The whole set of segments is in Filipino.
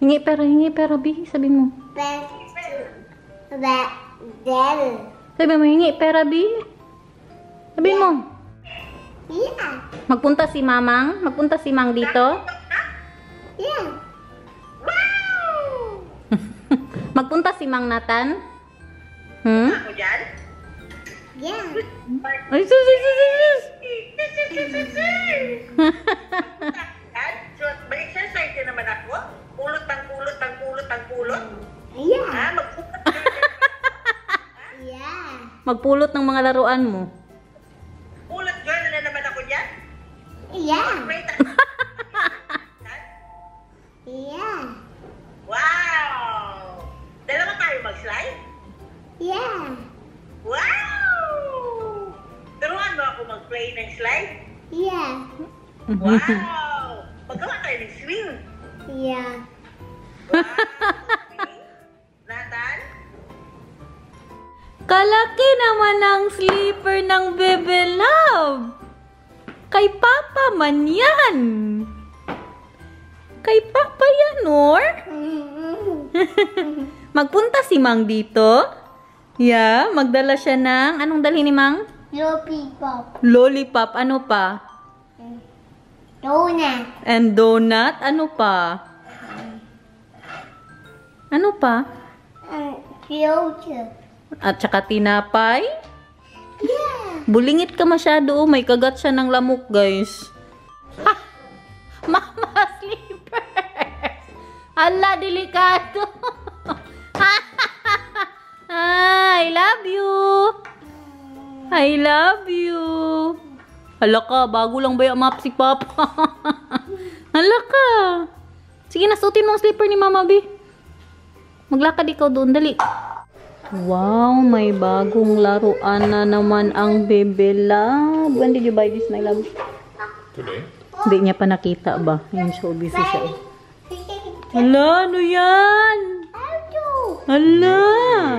Hingi pera, Bi. Sabihin mo. Sabihin mo, hingi pera, Bi. Sabihin mo. Yeah. Magpunta si Mamang? Magpunta si Mang dito? Yeah. Magpunta si Mang Nathan? Hmm? Ako dyan? Yeah. Ay, sus. So, mag-exercise din naman ako. Pulot. Yeah. Ha? Yeah. Magpulot ng mga laruan mo. Pulot girl na naman ako dyan? Yeah. Wait. Yeah. Wow! Dalawa tayo mag-slide? Yeah. Wow! Turuan mo ako mag-play ng slide? Yeah. Wow! Magawa tayo ng swing? Yeah. Wow! Nathan? Kalaki naman ang sleeper ng Bebe Love. Kay Papa man yan. Kay Papa yan, or? Magpunta si Mang dito. Yeah, magdala siya ng... Anong dalhin ni Mang? Lollipop. Lollipop. Ano pa? Donut. And donut. Ano pa? Ano pa? Future. At saka tinapay. Yeah. Bulingit ka masyado. May kagat siya ng lamok, guys. Ha! Mama slippers! Ala, delikado! I love you! I love you! Hala ka, bago lang ba yung map si Papa? Hala ka! Sige, nasutin mo ang slipper ni Mama B. Maglakad ikaw doon, dali. Wow, may bagong laruan na naman ang Bebe Love. When did you buy this, my love? Today. Hindi niya pa nakita ba? Yung so busy siya. Hala, ano yan? Auto. Hala!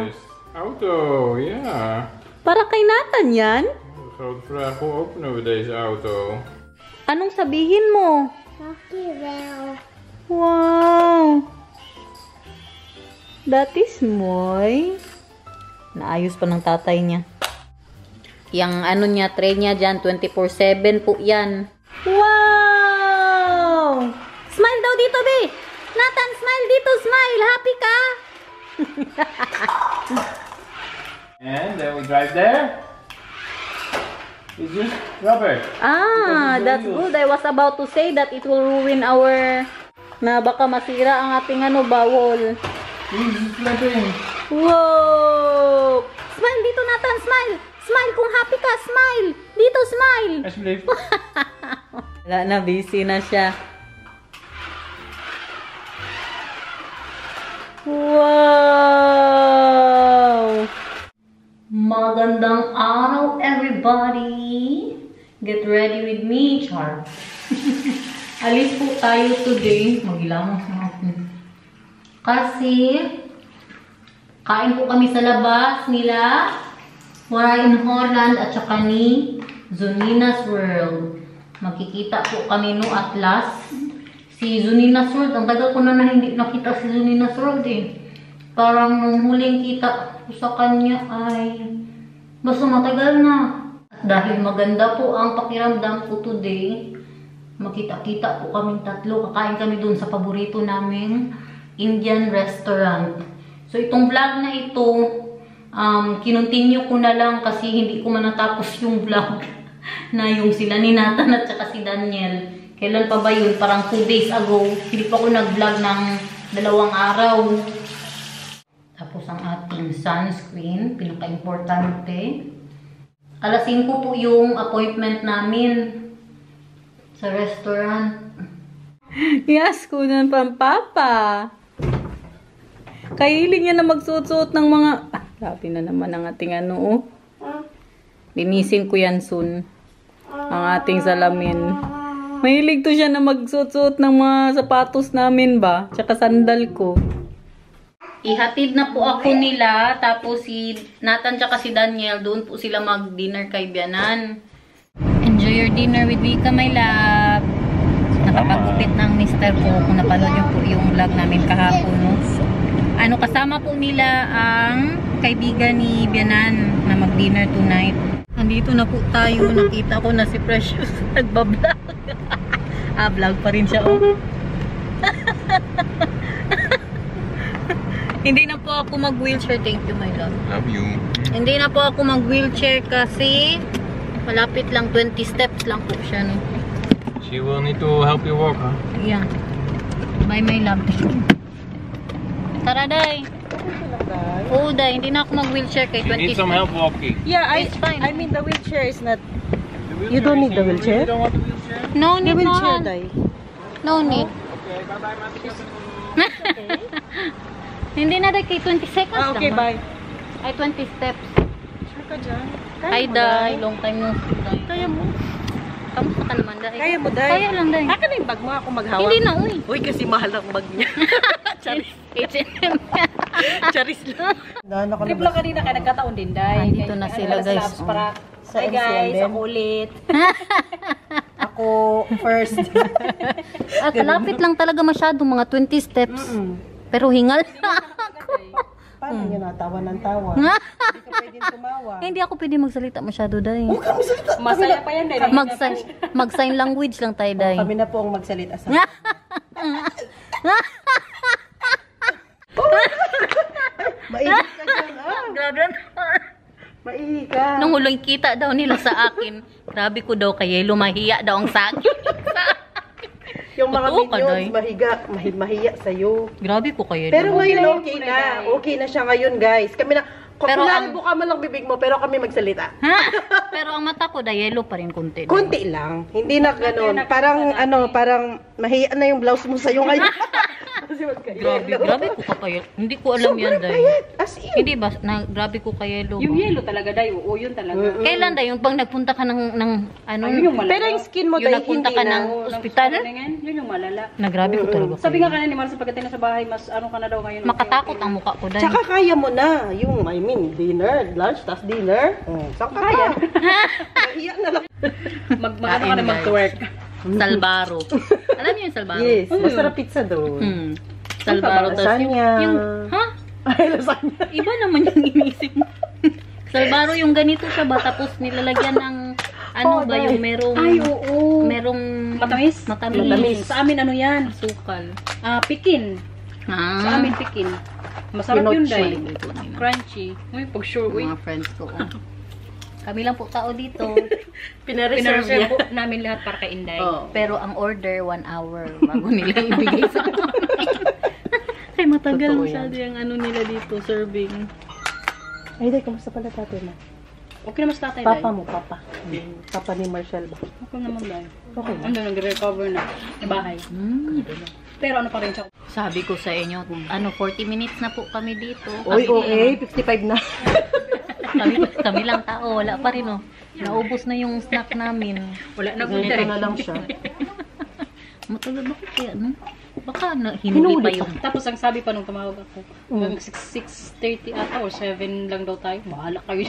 Yes. Auto, ja. Para kay Nathan yan? Grote vraag, hoe openen we deze auto? Anong sabihin mo? Dankjewel. Wow! That is moy. Naayos pa ng tatay niya. Yang ano niya, tray niya dyan, 24/7 po yan. Wow! Smile daw dito, be! Nathan, smile dito, smile! Happy ka? And then we drive there. It's just rubber. Ah, that's good. I was about to say that it will ruin our... Na baka masira ang ating ano, bawol. This is flipping. Wow! Smile dito, Nathan, smile! Smile kung happy ka, smile! Dito, smile! Alsjeblieft. Wala na, busy na siya. Wow! Magandang araw, everybody! Get ready with me, Char. Alis po tayo today. Magilamang sa akin. Kasi, kain po kami sa labas nila Warren Holland at saka ni Zunina's World. Makikita po kami no at last. Si Zunina's World, ang tagal ko na hindi nakita si Zunina's World eh. Parang nung huling kita ko sa kanya ay basta matagal na. At dahil maganda po ang pakiramdam ko today, makita-kita po kaming tatlo. Kakain kami dun sa paborito naming Indian restaurant. So itong vlog na ito, kinontinue ko na lang kasi hindi ko man natapos yung vlog na yung sila ni Nathan at saka si Daniel. Kailan pa ba yun? Parang 2 days ago. Hindi pa ako nag-vlog ng 2 araw. Tapos ang ating sunscreen, pinaka-importante. Alas 5 po yung appointment namin sa restaurant. Yes, kunan pang Papa. Kahiling niya na magsuot-suot ng mga... Grabe na naman ang ating ano, oh. Linisin ko yan soon. Ang ating salamin. Mahilig to siya na magsuot-suot ng mga sapatos namin ba? Tsaka sandal ko. Ihatid na po ako nila. Tapos si Nathan tsaka si Daniel, doon po sila mag-dinner kay Bianan. your dinner with Vika, my love. Nakapagupit ng mister ko. Kung napanood niyo po yung vlog namin kahapon, no? Ano, kasama po nila ang kaibigan ni Bianan na mag-dinner tonight. Andito na po tayo. Nakita ko na si Precious nagbablog. Vlog pa rin siya, oh. Hindi na po ako mag-wheelchair. Thank you, my love. Love you. Hindi na po ako mag-wheelchair kasi malapit lang, 20 steps lang po siya, no? She will need to help you walk, huh? Yeah. Bye, my love. Tara, Day. Oo, Day. Hindi na ako mag-wheelchair kay You 20 need some steps. help walking. Yeah, It's fine. I mean the wheelchair is not. The You don't need the wheelchair? You don't want the wheelchair? No The need, wheelchair, mahal. Day. No need. Okay, bye-bye, Mati. Hindi na, Day. Kay 20 seconds Ah, okay, lang. bye. Ay, 20 steps. Sure ka dyan? Hi, mo, Day. Long time no see, Day. Kaya mo. Kamusta ka naman, Day? Kaya mo, Day. Kaya lang, Day. Akin na yung bag mo, ako maghawak. Hindi na, uy. Uy, kasi mahal ang bag niya. Charis. H&M. Charis lang. Trip lang kanina kaya nagkataon din, Day. Andito na sila, guys. Para, Sa hi guys, MCM ako ulit. Ako first. Kalapit lang talaga masyado, mga 20 steps. Pero hingal na ako. Paano nyo natawa ng tawa? Hindi ka pwedeng tumawa. Hindi ako pwede magsalita masyado, Day. Masaya pa yan, Day. Mag-sign language lang tayo, Day. Kami na po ang magsalita sa... Maihik ka dyan, ah. Grabe. Maihik ka. Nung huling kita daw nila sa akin, grabe ko daw kay Yelo, mahiya daw ang sa akin. Yung mga Totoo ka, Day. minions, mahiya sa'yo. Grabe ko kay Yelo. Pero ngayon okay na. Okay na siya ngayon, guys. Kami na... Pero Kapulahan ang- mo ka man lang bibig mo, pero kami magsalita. Pero ang mata ko, Day, yellow pa rin konti. Konti lang. Hindi na ganun. Parang, parang mahiya na yung blouse mo sa'yo ngayon. Kasi Grabe ko ka kay Yelo. Hindi ko alam yan, Day. As in. Hindi ba, grabe ko kay Yelo. Yung yellow talaga, Day. Oo, yun talaga. Kailan, Day? Yung pag nagpunta ka ng ano? Ayun yung malala. Pero yung skin mo, Yung dahil nagpunta hindi ka na. ng ospital? Yun yung malala. Na grabe ko talaga. Sabi nga kanina ni Marcia pagdating na sa bahay, mas ano ka na daw ngayon. Makatakot ang mukha ko, Day. Tsaka kaya mo na. Yung, dinner, lunch, tas dinner. Saan ka kaya? Mahiya na lang. Mag-ano ka na mag-twerk. Salbaro. Alam niyo yung Salbaro? Yes, masarap pizza doon. Salbaro. Tas Lasagna. yung, ha? Ay, lasagna. Iba naman yung inisip mo. Salbaro yung ganito siya ba? Tapos nilalagyan ng, ano Oh, ba, yung merong, Ay, oo. merong, Matamis? Matamis. Sa amin ano yan? Sukal. Pikin. Sa amin pikin. Masarap yun, Day. Crunchy. Uy, pag sure, uy. Mga friends ko. Kami lang po tao dito. Pinareserve Pinareserve niya. po namin lahat para kay Inday. Oh. Pero ang order, 1 hour bago nila ibigay sa amin. Ay, matagal Totoo masyado yung ano nila dito, serving. Ay, Day, kamusta pala tatay na? Okay naman sa tatay, Day. Papa mo, papa. Papa ni Marshall ba? Okay naman, Day. Okay na. Ano, nag-recover na. Sa bahay. Pero ano pa rin siya. Sabi ko sa inyo, 40 minutes na po kami dito. Oy, okay, 55 na. Kami lang tao, wala pa rin, oh. Naubos na yung snack namin. Wala na po, Ganito Day. na lang siya. Matagal, bakit kaya, no? Baka hinuli pa yung... Tapos ang sabi pa nung tumawag ako, hanggang 6:30 ata or 7 lang daw tayo. Bahala kayo.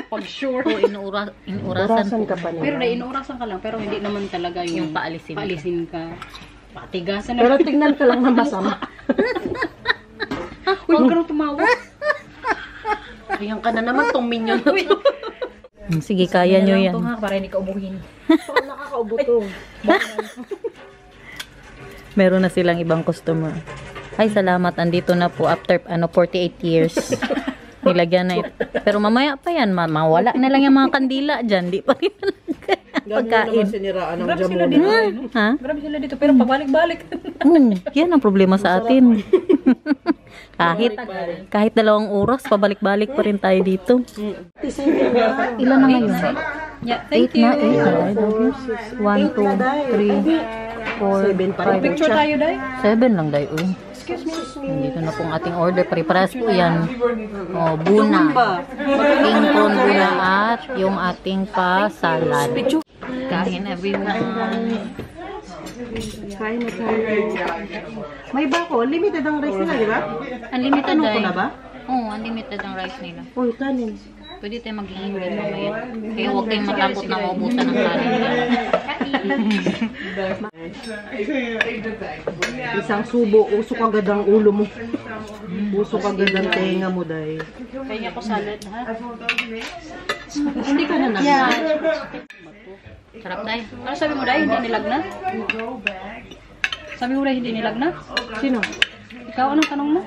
Pag sure. So, inuurasan Orasan po. ka pa nila. Pero Day, inuurasan ka lang. Pero hindi naman talaga yung paalisin ka. paalisin ka. Patigasan na. Pero tignan ka lang na masama. Uy, huwag ka nang tumawag. Ayan ka na naman tong minion na to. Sige, kaya nyo yan. Ito nga, para hindi ka ubuhin. Parang nakakaubo to. Meron na silang ibang customer. Ay, salamat. Andito na po after 48 years. Nilagyan na ito. Pero mamaya pa yan. Mawala na lang yung mga kandila dyan. Di pa rin pagkain. Siniraan ng Grabe sila jamon. dito. Ha? Grabe sila dito. Pero pabalik-balik. Yan ang problema sa atin. kahit 2 oras, pabalik-balik pa rin tayo dito. Ilan na ngayon? Yeah, 8 na. 1, 2, 3, 4, 5, Picture tayo, Day. 7 lang dayo. Nandito na pong ating order. Pare-pares po yan. O, buna. King prawn buna at yung ating pa-salad. Kain everyone. Kain na tayo. May bako. Limited ang rice nila, di ba? Unlimited Ano ko ay. na ba? Oo, unlimited ang rice nila. Uy, kanin. Pwede tayo mag-iingin mamaya. Kaya huwag kayong matakot na maubusan ng kanin. Isang subo, usok agad ang ulo mo. Usok agad ang tenga mo, day. Kaya ko salad, ha? Hindi ka na na. Sarap, day. Ano sabi mo, day? Hindi nilagnat? Sabi mo, day, hindi nilagnat? Sino? Ikaw, anong tanong mo?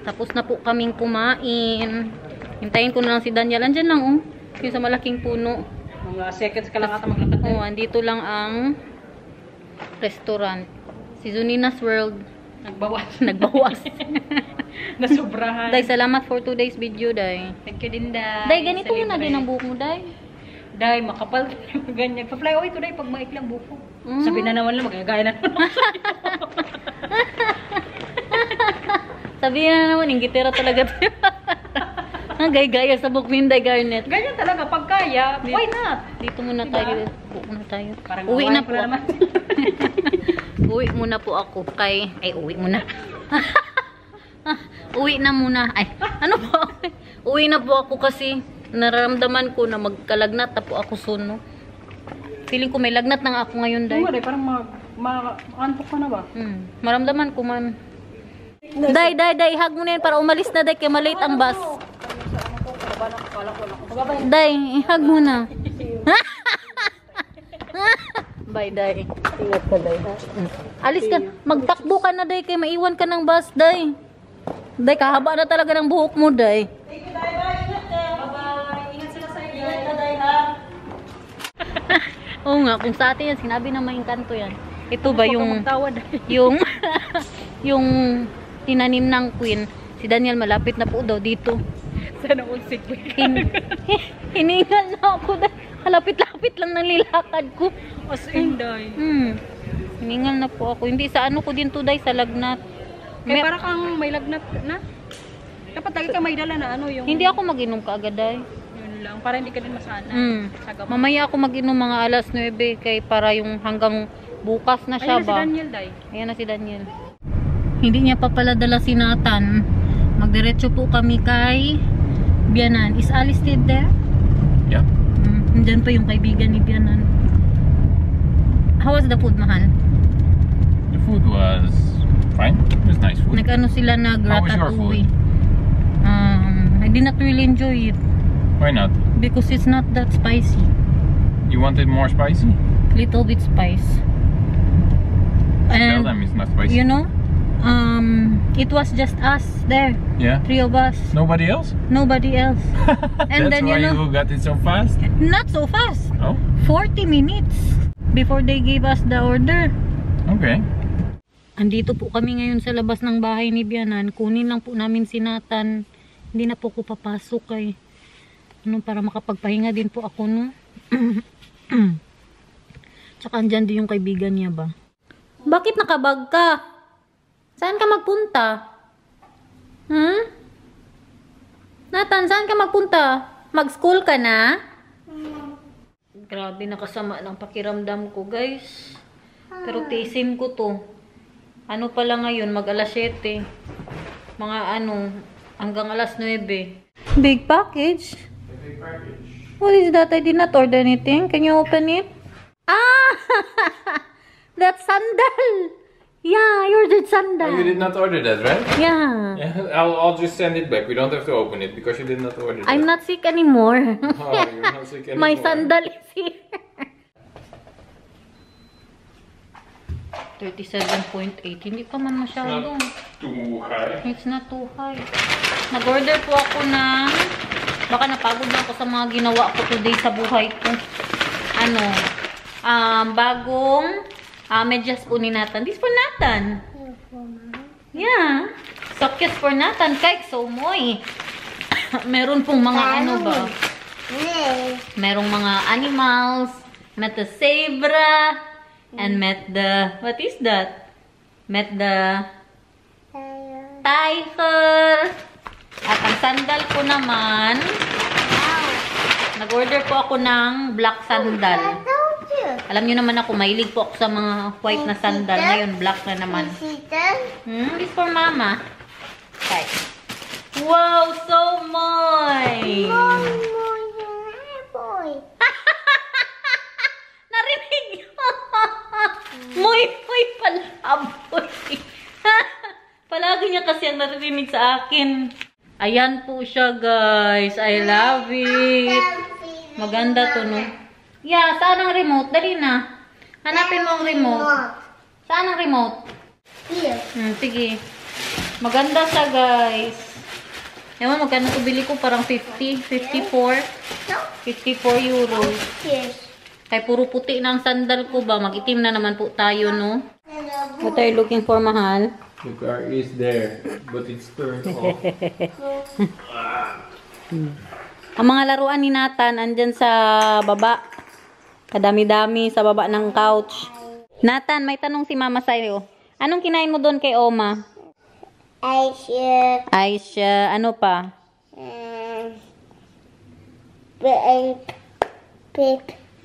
Tapos na po kaming kumain. Hintayin ko na lang si Daniel. Andyan lang, oh. Yung sa malaking puno. Mga seconds ka lang ata maglakad. Oh, andito lang ang restaurant. Si Zunina's World. Nagbawas. Nagbawas. Nasubrahan. Day, salamat for today's video, Day. Thank you din, Day. Day, ganito mo na din ang buhok mo, Day. Day, makapal. Ganyan. Pa-fly away today pag maikli ang buko. Mm. Sabi na naman lang, magagaya na naman. Sabihin na naman, yung gitera talaga. Ang gaya-gaya sa buhok ni Day Garnet. Ganyan talaga, pag kaya, why not? Dito muna tayo. Buhok muna tayo. Parang Uwi awayan na ko po. naman. Uwi muna po ako kay... Ay, uwi muna. Uwi na muna. Ay, ano po? Uwi na po ako kasi nararamdaman ko na magkalagnat na po ako soon, no? Feeling ko may lagnat na nga ako ngayon, Day. Day, parang antok ka na ba? Maramdaman ko man. Day, hug mo na yan para umalis na, Day, kaya malate ang bus. Day, hug mo na. Bye, Day. Ingat ka, Day. Alis ka. Magtakbo ka na, Day, kaya maiwan ka ng bus, Day. Day, kahaba na talaga ng buhok mo, Day. Oo nga, kung sa atin yan, sinabi na may kanto yan. Ito ba yung yung tinanim ng queen, si Daniel malapit na po daw dito. Sana unsik ko. Hiningal na ako dahil halapit-lapit lang ng nilakad ko. As in, Day. Hiningal na po ako. Hindi sa ano ko din to, Day, sa lagnat. Kaya parang kang may lagnat na. Dapat lagi ka may dala na ano yung... Hindi ako mag-inom kaagad, Day. Yun lang, para hindi ka din masana. Sa gamot. Mamaya ako mag-inom mga alas 9 kay para yung hanggang bukas na siya. Ayun na si Daniel, Day. Ayan na si Daniel. Hindi niya pa pala dala si Nathan. Magdiretso po kami kay Bianan. Is Alice still there? Yeah. Nandyan pa yung kaibigan ni Bianan. How was the food, mahal? The food was fine. It was nice food. Nag-ano sila How was your nag-ratatouille. food? I did not really enjoy it Why not? because it's not that spicy. You wanted more spicy? Little bit spice. Tell And them it's not spicy. you know, it was just us there, Yeah. 3 of us, Nobody else? nobody else. And That's then why you know, you got it so fast? not so fast. Oh, 40 minutes before they gave us the order. okay. Andito po kami ngayon sa labas ng bahay ni Bianan. Kunin lang po namin si Nathan. Hindi na po ako papasok kay para makapagpahinga din po ako, no. Tsaka andyan din yung kaibigan niya ba. Bakit nakabag ka? Saan ka magpunta? Nathan, saan ka magpunta? Mag-school ka na? Grabe, nakasama ng pakiramdam ko, guys. Pero tiisin ko to. Ano pala ngayon? Mag-alas 7. Mga hanggang alas 9. Big package? Big package. What is that? I did not order anything. Can you open it? Ah! That's sandal! Yeah, I ordered sandal. Oh, you did not order that, right? Yeah. Yeah, I'll just send it back. We don't have to open it because you did not order that. I'm not sick anymore. Oh, you're not sick anymore. My sandal is here. 37.8. Hindi pa man masyado. Too high. It's not too high. Nag-order po ako ng... Baka napagod na ako sa mga ginawa ko today sa buhay ko. Bagong medyas po ni Nathan. This for Nathan. Yeah. Sockets for Nathan. Kijk, so mooi. Meron pong mga ba? Merong mga animals. Met the zebra. And met the... What is that? Met the... tiger. At ang sandal ko naman... Nag-order po ako ng black sandal. Alam niyo naman ako, mahilig po ako sa mga white na sandal. Ngayon, black na naman. This for mama. Okay. Wow, so moy! Narinig mo! Moy pala, aboy. Palagi niya kasi ang naririnig sa akin. Ayan po siya, guys. I love it. Maganda to, no? Yeah, saan ang remote? Dali na. Hanapin mo ang remote. Saan ang remote? Here. Sige. Maganda siya, guys. Ewan, magkano ito bili ko? Parang 50, 54. 54 euros. Yes. Kaya puro puti na ang sandal ko ba? Mag-itim na naman po tayo, no? What are you looking for, mahal? The car is there, but it's turned off. Ang mga laruan ni Nathan, andyan sa baba. Kadami-dami sa baba ng couch. Nathan, may tanong si Mama sa'yo. Anong kinain mo doon kay Oma? Aisha. Ano pa?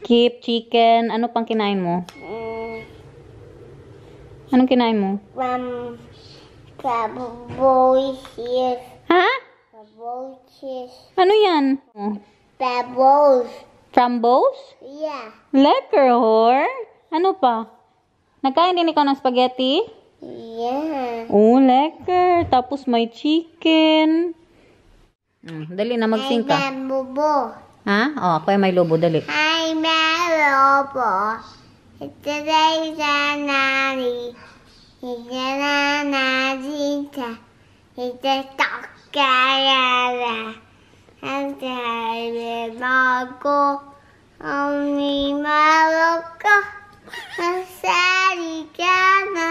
Keep, chicken. Ano pang kinain mo? Anong kinain mo? Ha? Ano yan? Frambos? Yeah. Lekker, hoor. Ano pa? Nagkain din ikaw ng spaghetti? Yeah. Oh, lekker. Tapos may chicken. Dali na magsing ka. Bobo. Ha? Oh, ako ay may lobo. Dali. Hi, Melobo. Today is Nani. It's a Nanita. It's a Takara. And I Marco. Only Marocco. A Saricana.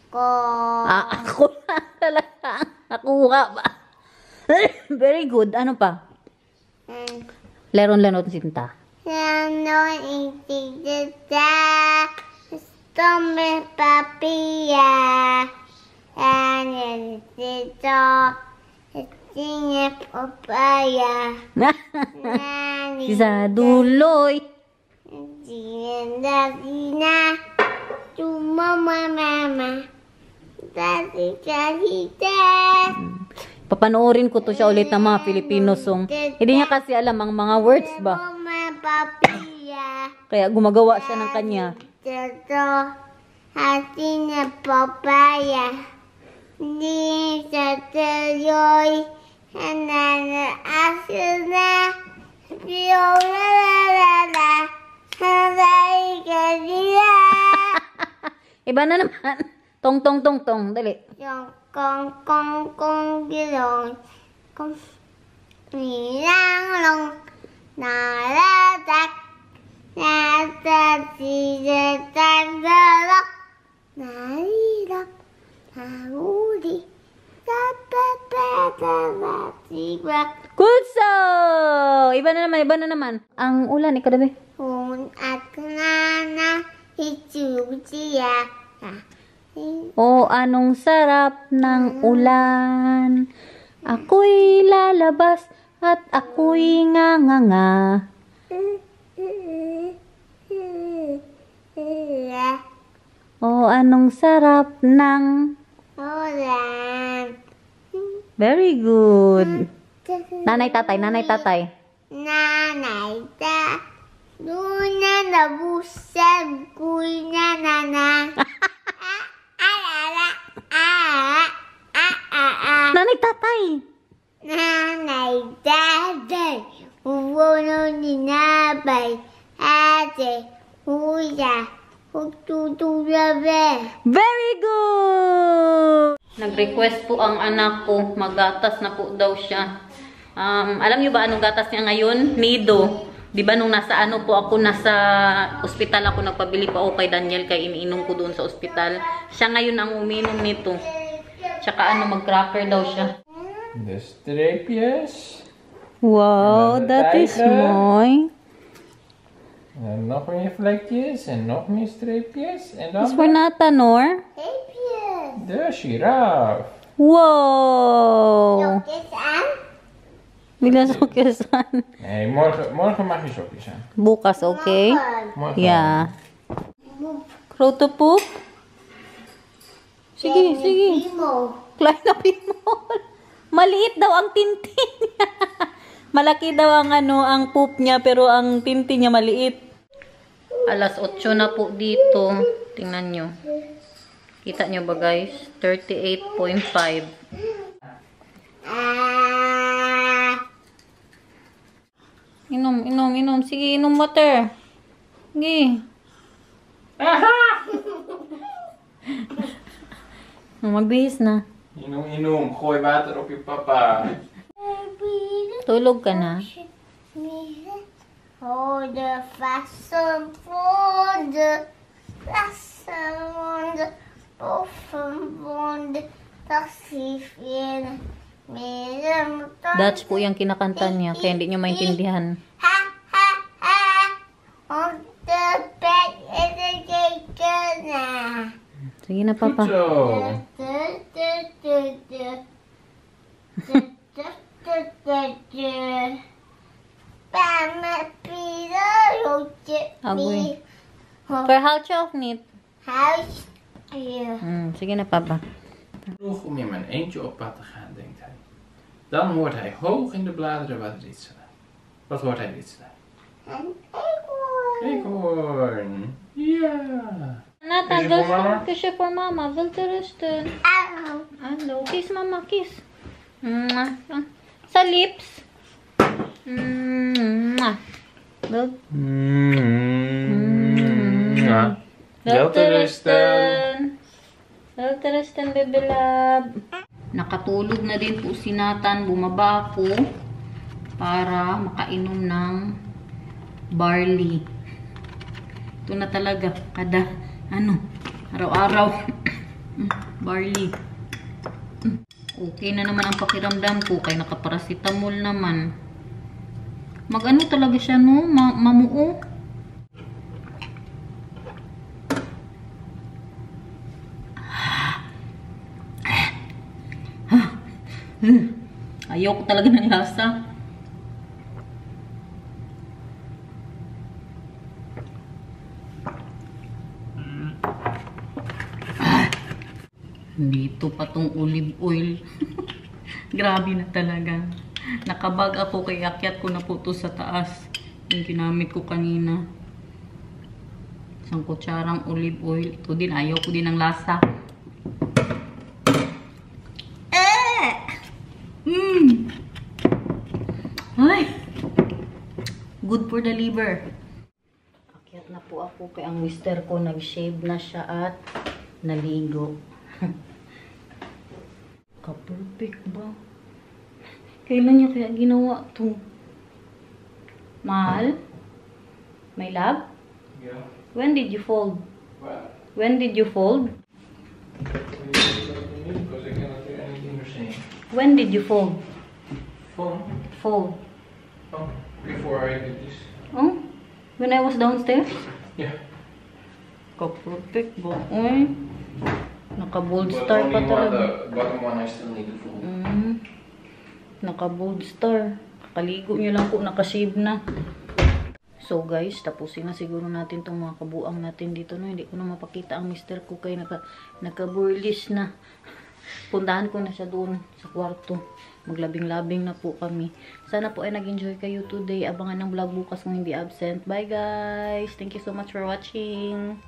Ako na talaga. Nakuha ba? Very good. Ano pa? Leron-leron sinta. Stomach papilla. And it's papaya. Si Saduloy. Dina. Mama. Daddy. Papanoorin ko to siya ulit ng mga Filipino song. Hindi niya kasi alam ang mga words ba. Mama papaya. Kaya gumagawa siya ng kanya. Ito. Hati na papaya. Hindi sa tuloy. Hanana asin na. Iba na naman. Tong. Dali. Yung kong gilong. Kong nilang long. Naratak. Natasigatag dalak. Nalilak. Nahuli. Kulso! Iba na naman. Ang ulan, ikaw dabi. At nana. Hitujiya. Oh, anong sarap ng ulan. Ako'y lalabas at ako'y nganganga. Oh, anong sarap ng... Ulan. Very good. Nanay, tatay. Nanay ta. Luna na busag kuy na nana. Nanay, tatay. Nanay tatay. Uwono ninabay. Ate. Huya. Hututulabe. Very good! Nag-request po ang anak ko. Maggatas na po daw siya. Alam niyo ba anong gatas niya ngayon? Nido. Di ba nung nasa nasa ospital ako, nagpabili pa ako kay Daniel kay iniinom ko doon sa ospital. Siya ngayon ang uminom nito. Tsaka mag-cracker daw siya. The streepjes. Wow, that is mooi. En nog meer vlekjes en nog meer streepjes. En Is dan for Nathan, hoor. de giraffe. Wow! Sokjes aan. Bila sokjes aan. Nee, morgen mag je sokjes aan. Bukas, okay? Morgen. Yeah. Krotopoep? Sige, sige. Klein na pinmol. Maliit daw ang tintin niya. Malaki daw ang ang poop niya, pero ang tintin niya maliit. Alas 8 na po dito. Tingnan nyo. Kita nyo ba guys? 38.5. Inom. Sige, inom water. Sige. Magbihis na. Inom. Gooi water op je papa. Tulog ka na. Hold the fasten for the fasten on the Dutch po yung kinakanta niya, kaya hindi nyo maintindihan. Ha ha ha! On the bed is a gator na. Sige na, Papa. Agoy. Verhaaltje of niet? Sige na, Papa. Genoeg om in mijn eentje op pad te gaan, denkt hij. Dan hoort hij hoog in de bladeren wat ritselen. Wat hoort hij ritselen? Een eekhoorn. Eekhoorn. Ja. Nathan, Kusje voor mama? kusje voor mama. Wilt u rusten? Auw. Hallo. Kies, mama. Kies. Mwah. Sa lips. Mwah. Wilt Wilt u rusten? Wilt u rusten, baby love? Nakatulog na din po si Nathan. Bumaba ako para makainom ng barley. Ito na talaga. Kada, araw-araw. Barley. Okay na naman ang pakiramdam ko. Kaya nakaparasitamol naman. Mag-ano talaga siya, no? Mamuo. Ayoko talaga ng lasa. Dito pa tong olive oil. Grabe na talaga. Nakabag ako kaya akyat ko na po to sa taas. Yung ginamit ko kanina. Isang kutsarang olive oil. Ito din, ayaw ko din ng lasa. Ay! Good for the liver. Akyat na po ako kay ang mister ko. Nag-shave na siya at naligo. Ka-perfect ba? Kailan niya kaya ginawa to? Mahal? My love? Yeah. When did you fold? What? When did you fold? Because I cannot hear anything you're saying. When did you fold? Phone? Fold. Oh, before I did this. Oh? When I was downstairs? Yeah. Ka-perfect ba? Uy. Naka-bold star pa talaga. The bottom one I still need to fold. Naka-bold star. Kakaligo nyo lang po, naka-shave na. So guys, tapusin na siguro natin itong mga kabuang natin dito. No? Hindi ko na mapakita ang mister ko kaya naka-burlish na. Puntahan ko na siya doon sa kwarto. Maglabing-labing na po kami. Sana po ay nag-enjoy kayo today. Abangan ng vlog bukas kung hindi absent. Bye guys! Thank you so much for watching!